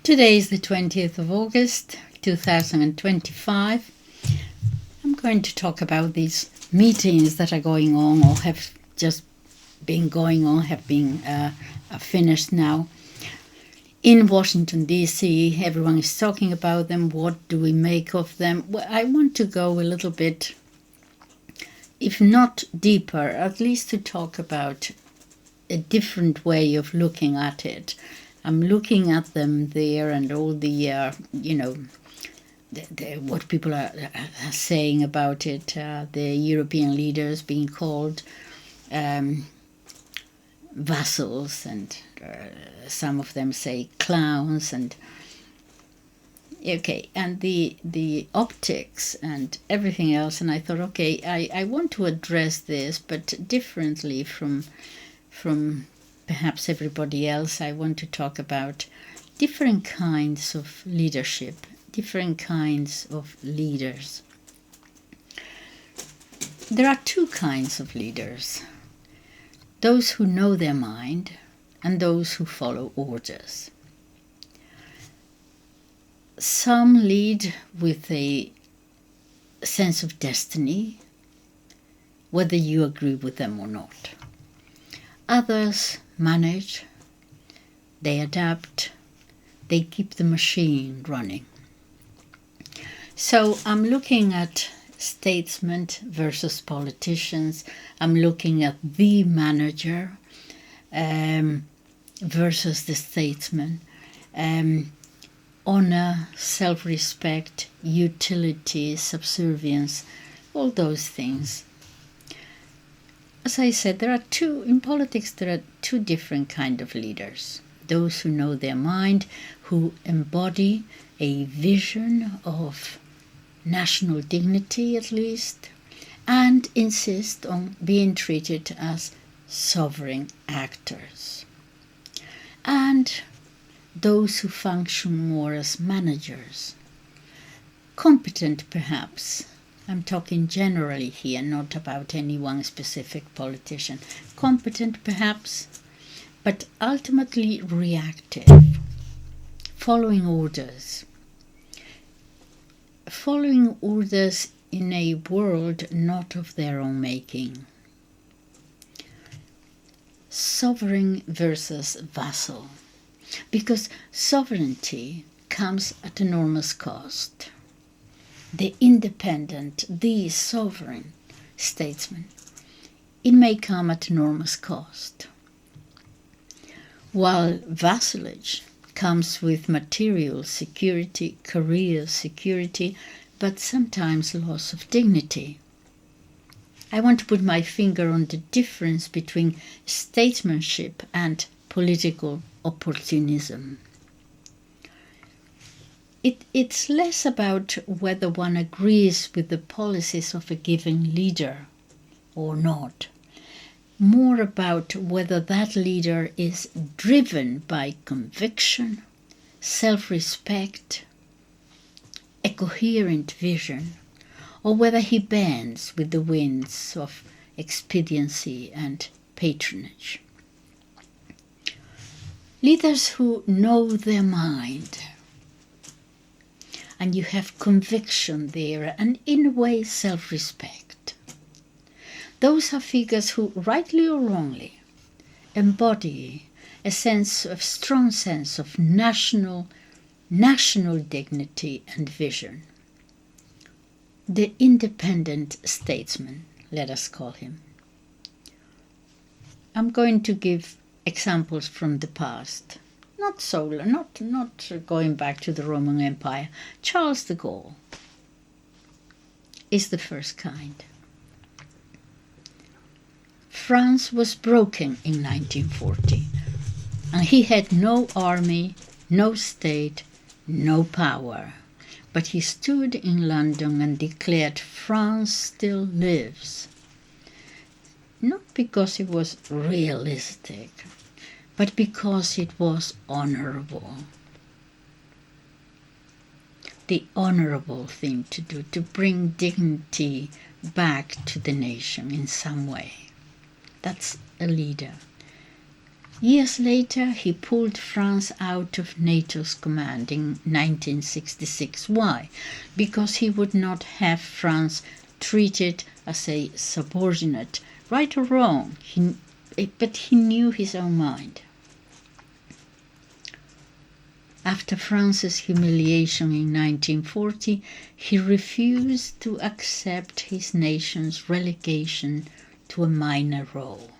Today is the 20th of August, 2025. I'm going to talk about these meetings that are going on or have just been going on, have been finished now. In Washington, D.C., everyone is talking about them. What do we make of them? Well, I want to go a little bit, if not deeper, at least to talk about a different way of looking at it. I'm looking at them there and all the, what people are saying about it, the European leaders being called vassals, and some of them say clowns, and the optics and everything else. And I thought, I want to address this, but differently from perhaps everybody else. I want to talk about different kinds of leadership, different kinds of leaders. There are two kinds of leaders: those who know their mind and those who follow orders. Some lead with a sense of destiny, whether you agree with them or not. Others manage, they adapt, they keep the machine running. So I'm looking at statesmen versus politicians. I'm looking at the manager versus the statesman. Honor, self-respect, utility, subservience, all those things. As I said, in politics there are two different kinds of leaders. Those who know their mind, who embody a vision of national dignity at least, and insist on being treated as sovereign actors. And those who function more as managers, competent perhaps. I'm talking generally here, not about any one specific politician. Competent perhaps, but ultimately reactive, following orders. Following orders in a world not of their own making. Sovereign versus vassal, because sovereignty comes at enormous cost. The independent, the sovereign statesman, it may come at enormous cost. While vassalage comes with material security, career security, but sometimes loss of dignity. I want to put my finger on the difference between statesmanship and political opportunism. It's less about whether one agrees with the policies of a given leader or not. More about whether that leader is driven by conviction, self-respect, a coherent vision, or whether he bends with the winds of expediency and patronage. Leaders who know their mind, and you have conviction there, and in a way self-respect. Those are figures who, rightly or wrongly, embody a strong sense of national dignity and vision. The independent statesman, let us call him. I'm going to give examples from the past. Not going back to the Roman Empire. Charles de Gaulle is the first kind. France was broken in 1940, and he had no army, no state, no power. But he stood in London and declared, France still lives. Not because it was realistic, but because it was honorable. The honorable thing to do, to bring dignity back to the nation in some way. That's a leader. Years later, he pulled France out of NATO's command in 1966. Why? Because he would not have France treated as a subordinate, right or wrong, but he knew his own mind. After France's humiliation in 1940, he refused to accept his nation's relegation to a minor role.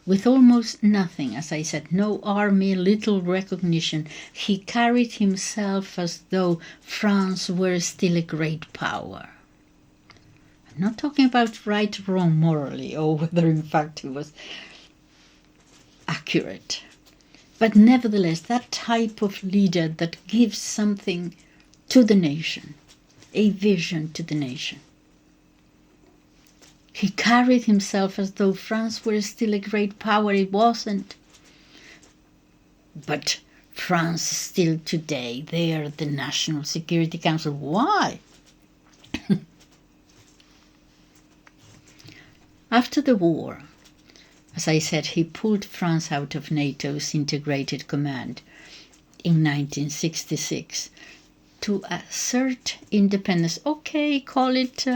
With almost nothing, as I said, no army, little recognition, he carried himself as though France were still a great power. I'm not talking about right or wrong morally, or whether in fact he was accurate. But nevertheless, that type of leader that gives something to the nation, a vision to the nation. He carried himself as though France were still a great power. It wasn't. But France still today, they are the National Security Council. Why? After the war, as I said, he pulled France out of NATO's integrated command in 1966 to assert independence. Okay, call it,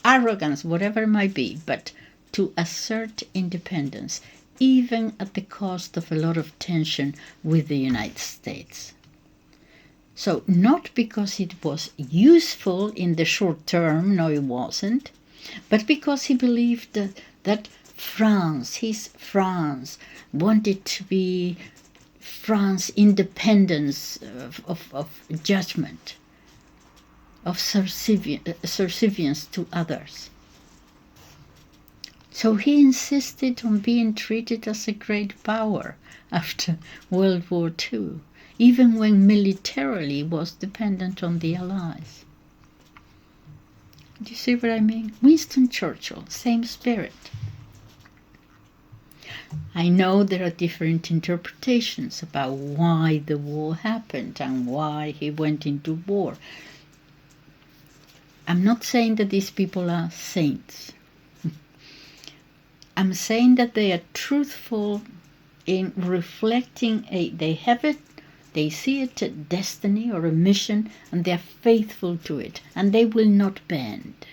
arrogance, whatever it might be, but to assert independence, even at the cost of a lot of tension with the United States. So not because it was useful in the short term, no it wasn't, but because he believed that France, his France, wanted to be France independence of judgment, of subservience to others. So he insisted on being treated as a great power after World War II, even when militarily was dependent on the Allies. Do you see what I mean? Winston Churchill, same spirit. I know there are different interpretations about why the war happened and why he went into war. I'm not saying that these people are saints. I'm saying that they are truthful in reflecting they see it a destiny or a mission, and they are faithful to it, and they will not bend.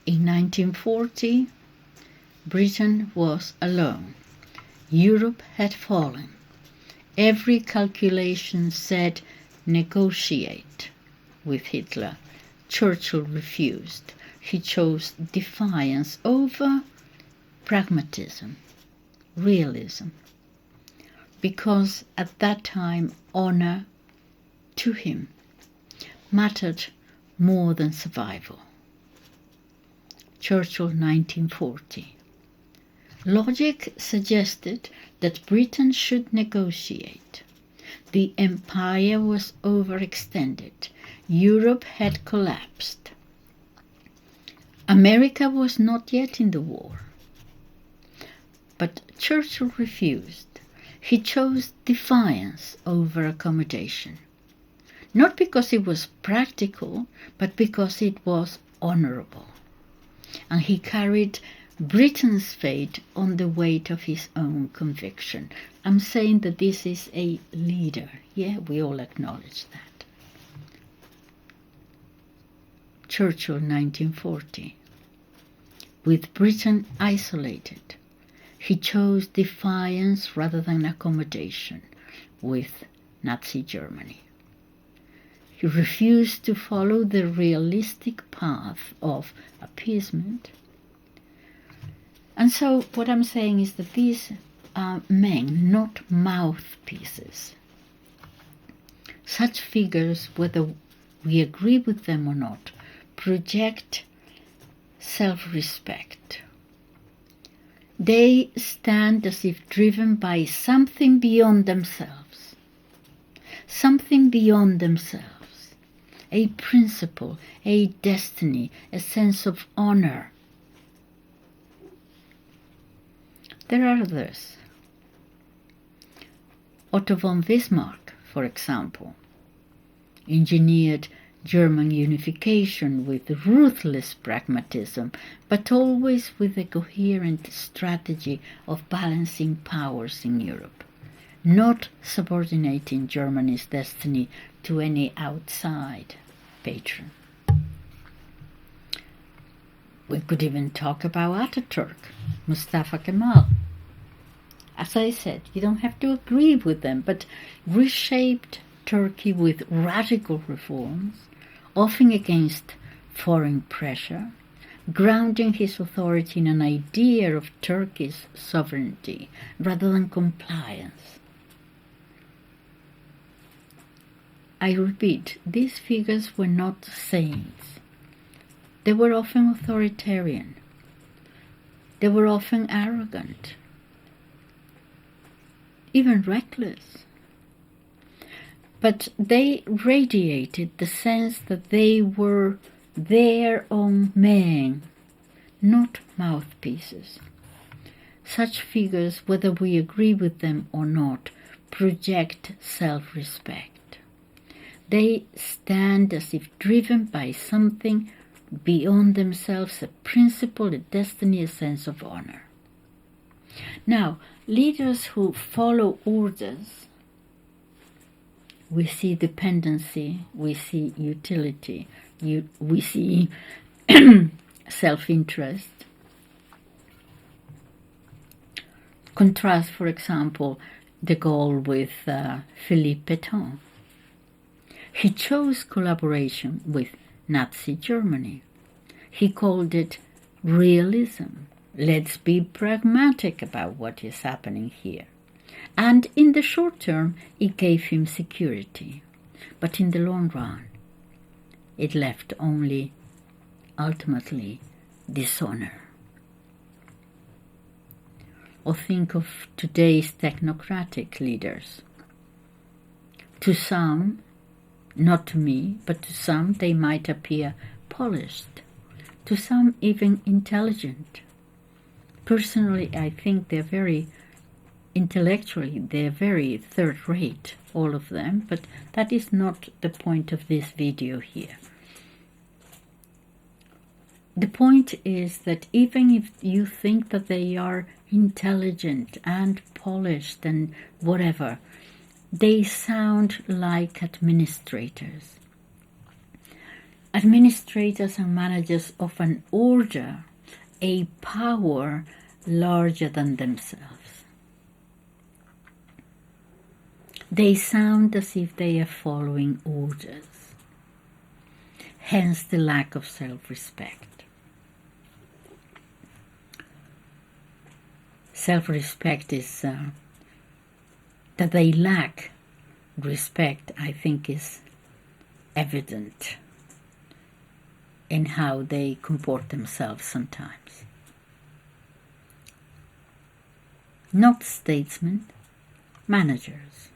In 1940, Britain was alone. Europe had fallen. Every calculation said negotiate with Hitler. Churchill refused. He chose defiance over pragmatism, realism, because at that time honor to him mattered more than survival. Churchill, 1940. Logic suggested that Britain should negotiate. The empire was overextended. Europe had collapsed. America was not yet in the war. But Churchill refused. He chose defiance over accommodation. Not because it was practical, but because it was honorable. And he carried Britain's fate on the weight of his own conviction. I'm saying that this is a leader. Yeah, we all acknowledge that. Churchill, 1940. With Britain isolated, he chose defiance rather than accommodation with Nazi Germany. He refused to follow the realistic path of appeasement. And so what I'm saying is that these are men, not mouthpieces. Such figures, whether we agree with them or not, project self-respect. They stand as if driven by something beyond themselves. Something beyond themselves. A principle, a destiny, a sense of honor. There are others. Otto von Bismarck, for example, engineered German unification with ruthless pragmatism, but always with a coherent strategy of balancing powers in Europe, not subordinating Germany's destiny to any outside patron. We could even talk about Ataturk, Mustafa Kemal. As I said, you don't have to agree with them, but reshaped Turkey with radical reforms, often against foreign pressure, grounding his authority in an idea of Turkey's sovereignty rather than compliance. I repeat, these figures were not saints. They were often authoritarian. They were often arrogant, even reckless. But they radiated the sense that they were their own men, not mouthpieces. Such figures, whether we agree with them or not, project self-respect. They stand as if driven by something beyond themselves, a principle, a destiny, a sense of honor. Now, leaders who follow orders, we see dependency, we see utility, we see self-interest. Contrast, for example, de Gaulle with Philippe Pétain. He chose collaboration with Nazi Germany. He called it realism. Let's be pragmatic about what is happening here. And in the short term, it gave him security. But in the long run, it left only, ultimately, dishonor. Or think of today's technocratic leaders. To some, not to me, but to some they might appear polished, to some even intelligent. Personally, I think they're very intellectually, they're very third-rate, all of them, but that is not the point of this video here. The point is that even if you think that they are intelligent and polished and whatever, they sound like administrators. Administrators and managers of an order, a power larger than themselves. They sound as if they are following orders, hence the lack of self-respect. Self-respect is that they lack respect, I think, is evident in how they comport themselves sometimes. Not statesmen, managers.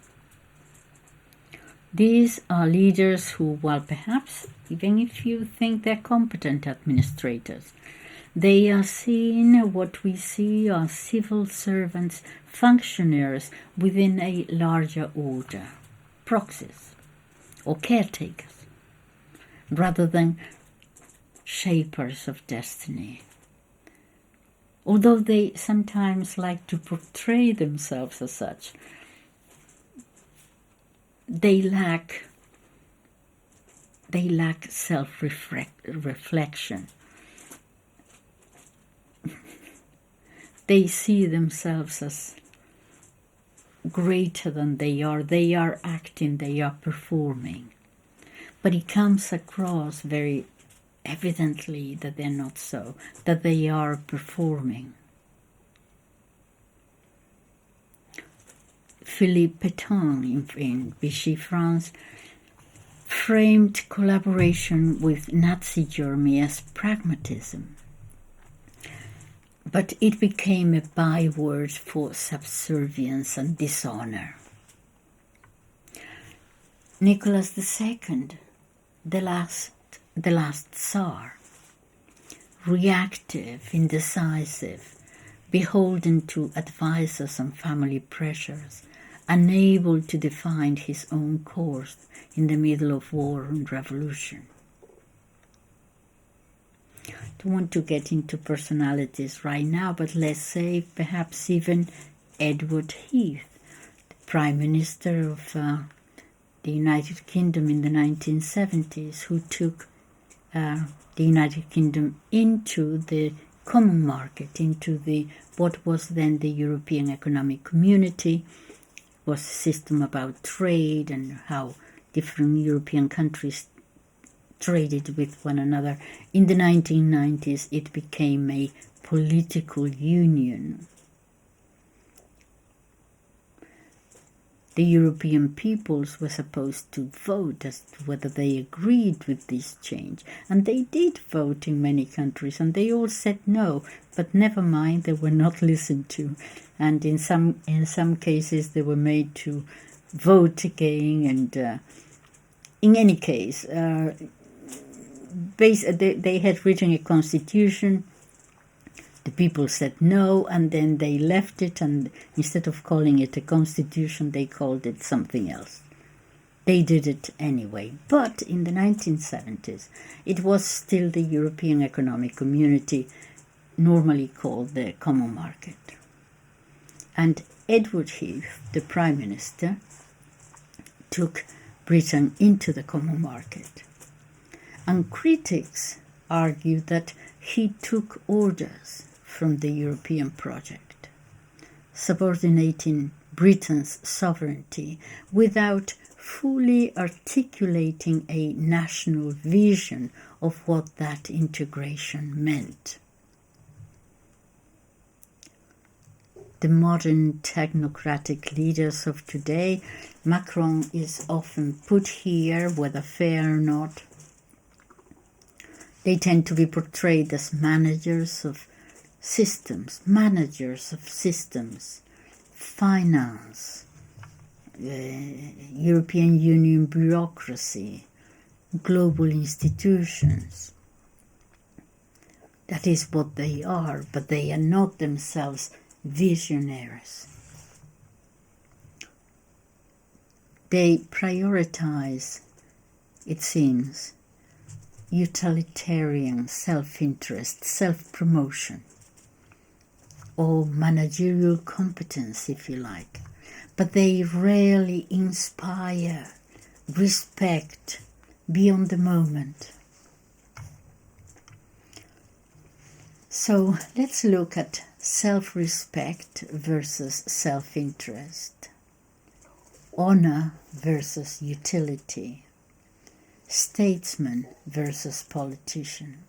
These are leaders who, while perhaps, even if you think they're competent administrators, they are seen, what we see are civil servants, functionaries within a larger order, proxies or caretakers, rather than shapers of destiny. Although they sometimes like to portray themselves as such, they lack self-reflection. They see themselves as greater than they are. They are acting, they are performing. But it comes across very evidently that they're not so, that they are performing. Philippe Pétain in Vichy, France, framed collaboration with Nazi Germany as pragmatism. But it became a byword for subservience and dishonor. Nicholas II, the last Tsar, reactive, indecisive, beholden to advisors and family pressures, unable to define his own course in the middle of war and revolution. I don't want to get into personalities right now, but let's say perhaps even Edward Heath, the Prime Minister of the United Kingdom in the 1970s, who took the United Kingdom into the common market, into what was then the European Economic Community. It was a system about trade and how different European countries traded with one another. In the 1990s, it became a political union. The European peoples were supposed to vote as to whether they agreed with this change. And they did vote in many countries, and they all said no. But never mind, they were not listened to. And in some cases, they were made to vote again. And in any case, they had written a constitution. The people said no, and then they left it, and instead of calling it a constitution, they called it something else. They did it anyway. But in the 1970s, it was still the European Economic Community, normally called the Common Market. And Edward Heath, the Prime Minister, took Britain into the Common Market. And critics argue that he took orders from the European project, subordinating Britain's sovereignty without fully articulating a national vision of what that integration meant. The modern technocratic leaders of today, Macron is often put here, whether fair or not. They tend to be portrayed as managers of systems, finance, European Union bureaucracy, global institutions. That is what they are, but they are not themselves visionaries. They prioritize, it seems, utilitarian self-interest, self-promotion, or managerial competence, if you like. But they rarely inspire respect beyond the moment. So let's look at self-respect versus self-interest, honor versus utility, statesman versus politician.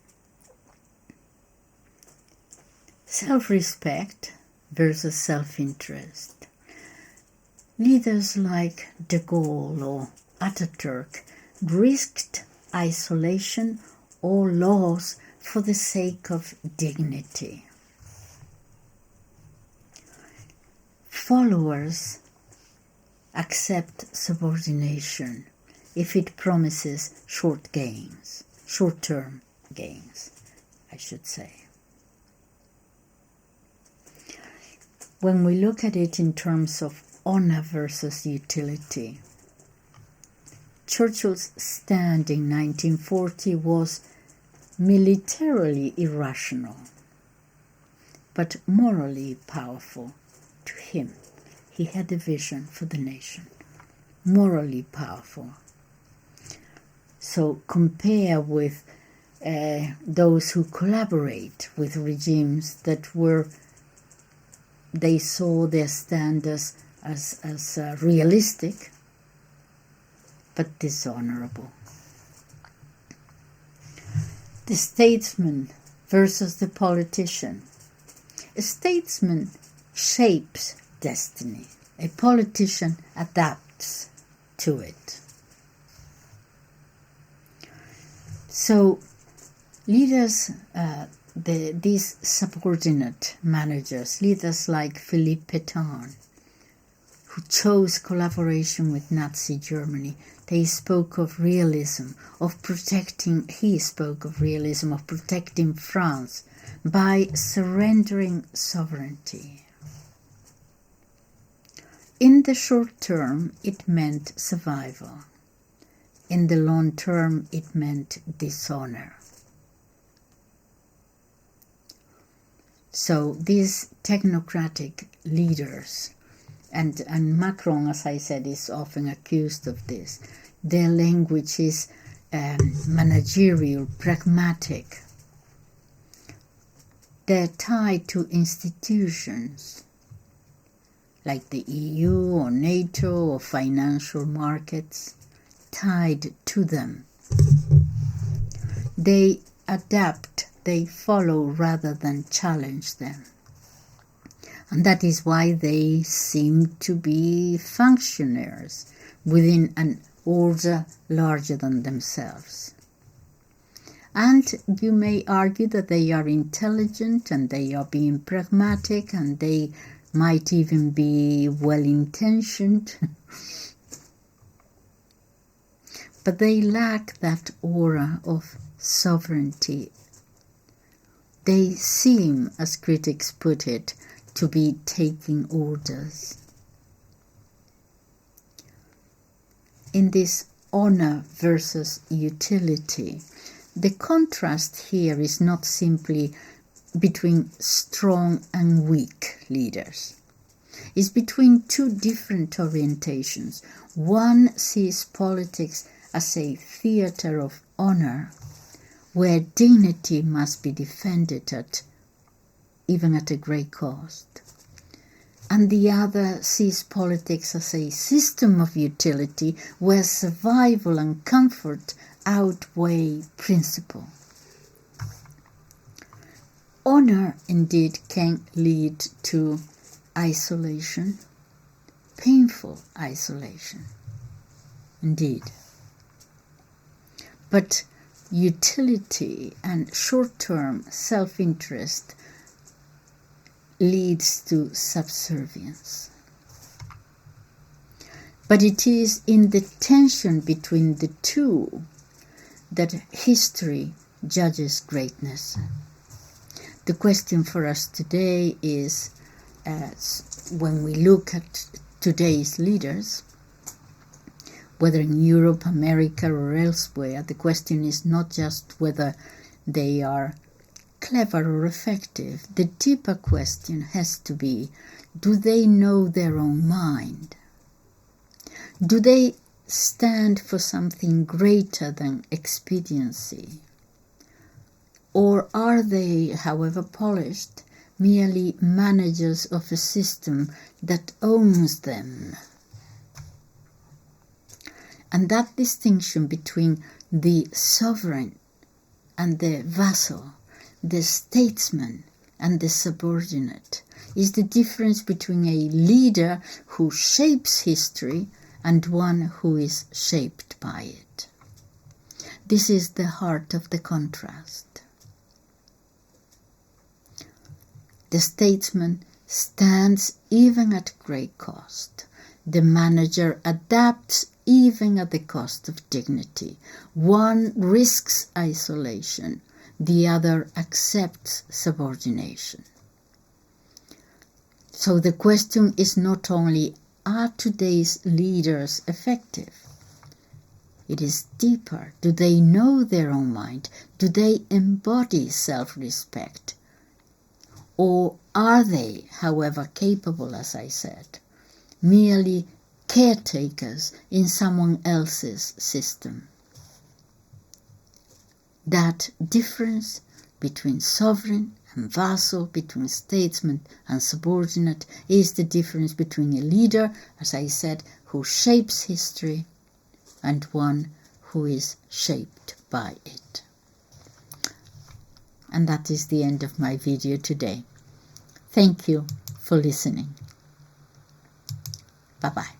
Self-respect versus self-interest. Leaders like de Gaulle or Ataturk risked isolation or loss for the sake of dignity. Followers accept subordination if it promises short-term gains, I should say. When we look at it in terms of honor versus utility, Churchill's stand in 1940 was militarily irrational, but morally powerful to him. He had a vision for the nation, morally powerful. So compare with those who collaborate with regimes that they saw their stand as realistic but dishonorable. The statesman versus the politician. A statesman shapes destiny. A politician adapts to it. So leaders, these subordinate managers, leaders like Philippe Pétain, who chose collaboration with Nazi Germany, he spoke of realism, of protecting France by surrendering sovereignty. In the short term, it meant survival. In the long term, it meant dishonor. So these technocratic leaders, and Macron, as I said, is often accused of this, their language is managerial, pragmatic. They're tied to institutions like the EU or NATO or financial markets, tied to them. They adapt, they follow rather than challenge them. And that is why they seem to be functionaries within an order larger than themselves. And you may argue that they are intelligent and they are being pragmatic and they might even be well-intentioned. But they lack that aura of sovereignty. They seem, as critics put it, to be taking orders. In this honor versus utility, the contrast here is not simply between strong and weak leaders. It's between two different orientations. One sees politics as a theater of honor, where dignity must be defended even at a great cost. And the other sees politics as a system of utility, where survival and comfort outweigh principle. Honor indeed can lead to isolation, painful isolation, indeed. But utility and short-term self-interest leads to subservience. But it is in the tension between the two that history judges greatness. The question for us today is, when we look at today's leaders, whether in Europe, America, or elsewhere, the question is not just whether they are clever or effective. The deeper question has to be, do they know their own mind? Do they stand for something greater than expediency? Or are they, however polished, merely managers of a system that owns them? And that distinction between the sovereign and the vassal, the statesman and the subordinate, is the difference between a leader who shapes history and one who is shaped by it. This is the heart of the contrast. The statesman stands even at great cost. The manager adapts even at the cost of dignity. One risks isolation, the other accepts subordination. So the question is not only, are today's leaders effective? It is deeper. Do they know their own mind? Do they embody self-respect? Or are they, however capable, as I said, merely caretakers in someone else's system? That difference between sovereign and vassal, between statesman and subordinate, is the difference between a leader, as I said, who shapes history and one who is shaped by it. And that is the end of my video today. Thank you for listening. Bye-bye.